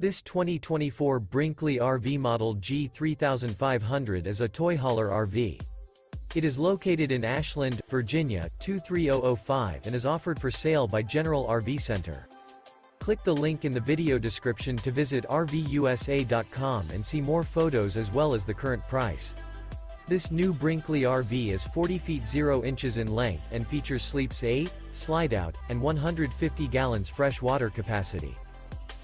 This 2024 Brinkley RV Model G 3500 is a toy hauler RV. It is located in Ashland, Virginia, 23005 and is offered for sale by General RV Center. Click the link in the video description to visit RVUSA.com and see more photos as well as the current price. This new Brinkley RV is 40 feet 0 inches in length and features sleeps 8, Slideout, and 150 gallons fresh water capacity.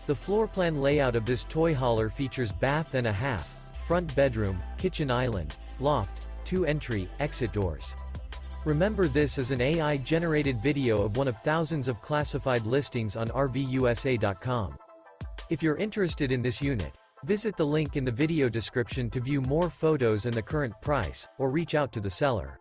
The floor plan layout of this toy hauler features bath and a half, front bedroom, kitchen island, loft, 2 entry, exit doors. Remember, this is an AI-generated video of one of thousands of classified listings on RVUSA.com. If you're interested in this unit, visit the link in the video description to view more photos and the current price, or reach out to the seller.